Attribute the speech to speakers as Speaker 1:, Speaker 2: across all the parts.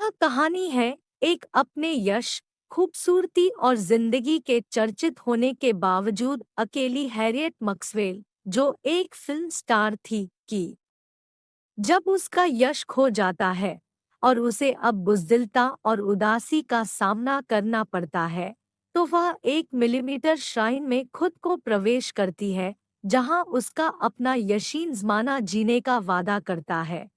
Speaker 1: यह कहानी है एक अपने यश, खूबसूरती और जिंदगी के चर्चित होने के बावजूद अकेली हैरियट मैक्सवेल, जो एक फिल्म स्टार थी, की। जब उसका यश खो जाता है और उसे अब बुज़दिलता और उदासी का सामना करना पड़ता है, तो वह 1 मिलीमीटर श्राइन में खुद को प्रवेश करती है, जहां उसका अपना यशीन ज़माना जीने का वादा करता है।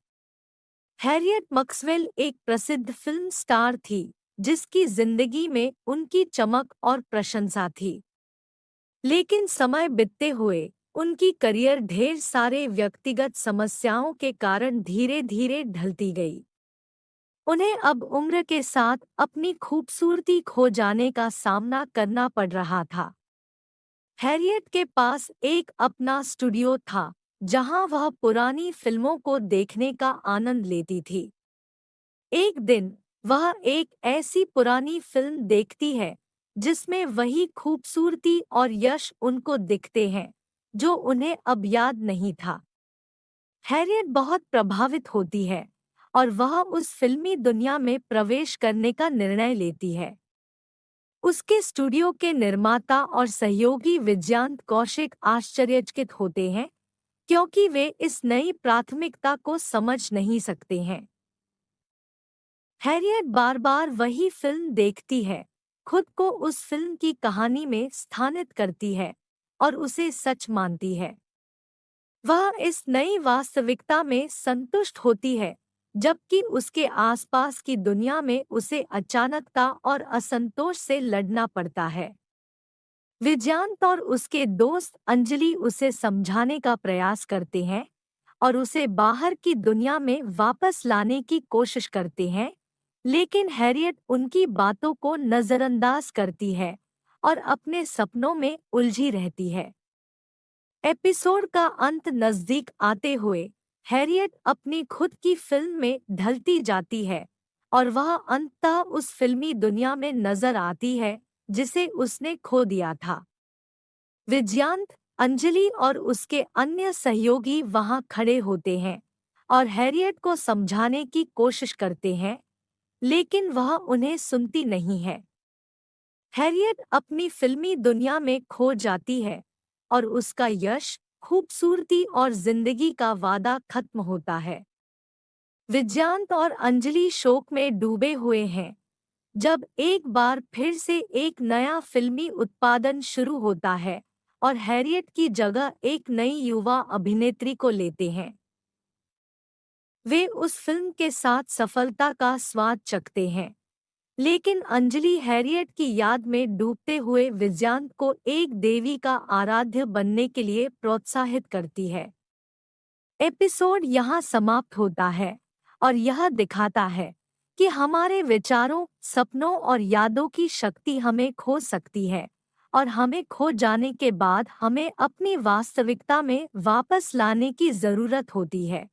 Speaker 1: हैरियट मैक्सवेल एक प्रसिद्ध फिल्म स्टार थी, जिसकी जिंदगी में उनकी चमक और प्रशंसा थी। लेकिन समय बीतते हुए उनकी करियर ढेर सारे व्यक्तिगत समस्याओं के कारण धीरे-धीरे ढलती गई। उन्हें अब उम्र के साथ अपनी खूबसूरती खो जाने का सामना करना पड़ रहा था। हैरियट के पास एक अपना स्टूडियो था, जहां वह पुरानी फिल्मों को देखने का आनंद लेती थी। एक दिन वह एक ऐसी पुरानी फिल्म देखती है जिसमें वही खूबसूरती और यश उनको दिखते हैं जो उन्हें अब याद नहीं था। हैरियट बहुत प्रभावित होती है और वह उस फिल्मी दुनिया में प्रवेश करने का निर्णय लेती है। उसके स्टूडियो के निर्माता और सहयोगी विजयंत कौशिक आश्चर्यचकित होते हैं, क्योंकि वे इस नई प्राथमिकता को समझ नहीं सकते हैं। हैरियट बार बार वही फिल्म देखती है, खुद को उस फिल्म की कहानी में स्थानित करती है और उसे सच मानती है। वह इस नई वास्तविकता में संतुष्ट होती है, जबकि उसके आसपास की दुनिया में उसे अचानकता और असंतोष से लड़ना पड़ता है। विजयंत और उसके दोस्त अंजलि उसे समझाने का प्रयास करते हैं और उसे बाहर की दुनिया में वापस लाने की कोशिश करते हैं, लेकिन हैरियट उनकी बातों को नज़रअंदाज करती है और अपने सपनों में उलझी रहती है। एपिसोड का अंत नज़दीक आते हुए हैरियट अपनी खुद की फिल्म में ढलती जाती है और वह अंततः उस फिल्मी दुनिया में नजर आती है जिसे उसने खो दिया था। विजयंत, अंजलि और उसके अन्य सहयोगी वहां खड़े होते हैं और हैरियट को समझाने की कोशिश करते हैं, लेकिन वह उन्हें सुनती नहीं है। हैरियट अपनी फिल्मी दुनिया में खो जाती है और उसका यश, खूबसूरती और जिंदगी का वादा खत्म होता है। विजयंत और अंजलि शोक में डूबे हुए हैं जब एक बार फिर से एक नया फिल्मी उत्पादन शुरू होता है और हैरियट की जगह एक नई युवा अभिनेत्री को लेते हैं। वे उस फिल्म के साथ सफलता का स्वाद चखते हैं, लेकिन अंजलि हैरियट की याद में डूबते हुए विजयंत को एक देवी का आराध्य बनने के लिए प्रोत्साहित करती है। एपिसोड यहाँ समाप्त होता है और यह दिखाता है कि हमारे विचारों, सपनों और यादों की शक्ति हमें खो सकती है और हमें खो जाने के बाद हमें अपनी वास्तविकता में वापस लाने की जरूरत होती है।